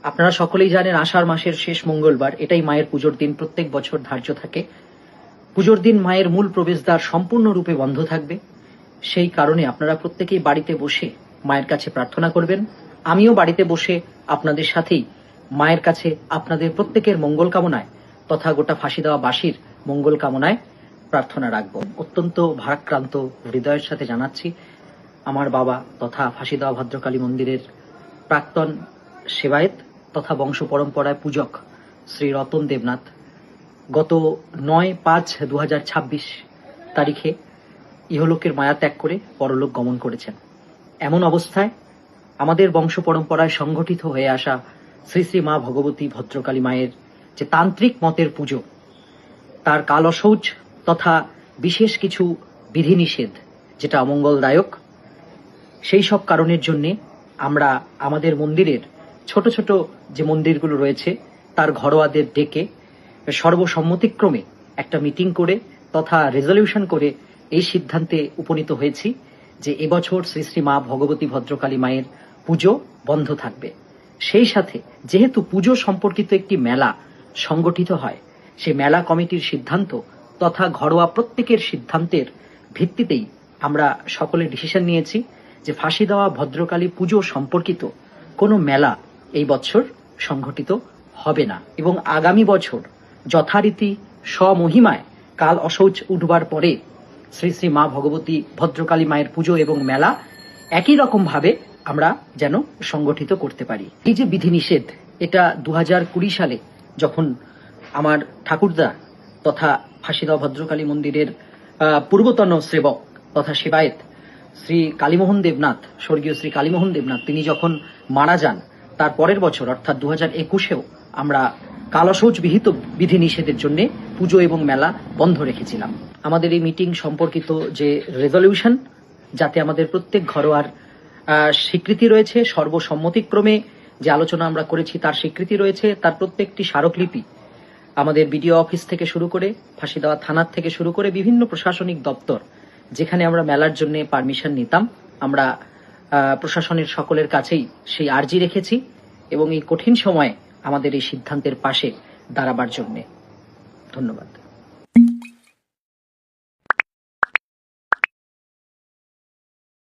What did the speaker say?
আপনারা সকলেই জানেন আষাঢ় মাসের শেষ মঙ্গলবার এটাই মায়ের পুজোর দিন প্রত্যেক বছর ধার্য থাকে। পুজোর দিন মায়ের মূল প্রবেশদ্বার সম্পূর্ণরূপে বন্ধ থাকবে। সেই কারণে আপনারা প্রত্যেকেই বাড়িতে বসে মায়ের কাছে প্রার্থনা করবেন। আমিও বাড়িতে বসে আপনাদের সাথেই মায়ের কাছে আপনাদের প্রত্যেকের মঙ্গল কামনায় তথা গোটা ফাঁসি দেওয়া বাসীর মঙ্গল কামনায় প্রার্থনা রাখব। অত্যন্ত ভারাক্রান্ত হৃদয়ের সাথে জানাচ্ছি, আমার বাবা তথা ফাঁসি দেওয়া ভদ্রকালী মন্দিরের প্রাক্তন সেবায়েত তথা বংশ পরম্পরায় পূজক শ্রী রতন দেবনাথ গত 9/5/2026 তারিখে ইহলোকের মায়া ত্যাগ করে পরলোক গমন করেছেন। এমন অবস্থায় আমাদের বংশ পরম্পরায় সংগঠিত হয়ে আসা শ্রী শ্রী মা ভগবতী ভদ্রকালী মায়ের যে তান্ত্রিক মতের পুজো, তার কাল অশৌচ তথা বিশেষ কিছু বিধিনিষেধ যেটা অমঙ্গলদায়ক, সেই সব কারণের জন্য আমরা আমাদের মন্দিরের ছোট ছোট যে মন্দিরগুলো রয়েছে তার ঘরোয়াদের ডেকে সর্বসম্মতিক্রমে একটা মিটিং করে তথা রেজলিউশন করে এই সিদ্ধান্তে উপনীত হয়েছি যে এবছর শ্রী শ্রী মা ভগবতী ভদ্রকালী মায়ের পুজো বন্ধ থাকবে। সেই সাথে যেহেতু পুজো সম্পর্কিত একটি মেলা সংগঠিত হয়, সেই মেলা কমিটির সিদ্ধান্ত তথা ঘরোয়া প্রত্যেকের সিদ্ধান্তের ভিত্তিতেই আমরা সকলে ডিসিশন নিয়েছি যে ফাঁসি দেওয়া ভদ্রকালী পুজো সম্পর্কিত কোনো মেলা এই বছর সংঘটিত হবে না এবং আগামী বছর যথারীতি স্বমহিমায় কাল অশৌচ উঠবার পরে শ্রী শ্রী মা ভগবতী ভদ্রকালী মায়ের পুজো এবং মেলা একই রকম ভাবে আমরা যেন সংগঠিত করতে পারি। এই যে বিধিনিষেধ, এটা 2020 সালে যখন আমার ঠাকুরদা তথা ফাঁসি দেওয়া ভদ্রকালী মন্দিরের পূর্বতন সেবক তথা সেবায়েত শ্রী কালীমোহন দেবনাথ, স্বর্গীয় শ্রী কালীমোহন দেবনাথ, তিনি যখন মারা যান তার পরের বছর অর্থাৎ 2021-এও আমরা কালশৌচ বিহিত বিধিনিষেধের জন্য পুজো এবং মেলা বন্ধ রেখেছিলাম। আমাদের এই মিটিং সম্পর্কিত যে রেজলিউশন, যাতে আমাদের প্রত্যেক ঘরোয়ার স্বীকৃতি রয়েছে, সর্বসম্মতিক্রমে যে আলোচনা আমরা করেছি তার স্বীকৃতি রয়েছে, তার প্রত্যেকটি স্মারকলিপি আমাদের বিডিও অফিস থেকে শুরু করে ফাঁসি দেওয়া থানার থেকে শুরু করে বিভিন্ন প্রশাসনিক দপ্তর যেখানে আমরা মেলার জন্য পারমিশন নিতাম, আমরা প্রশাসনের সকলের কাছেই সেই আর্জি রেখেছি এবং এই কঠিন সময়ে আমাদের এই সিদ্ধান্তের পাশে দাঁড়াবার জন্য ধন্যবাদ।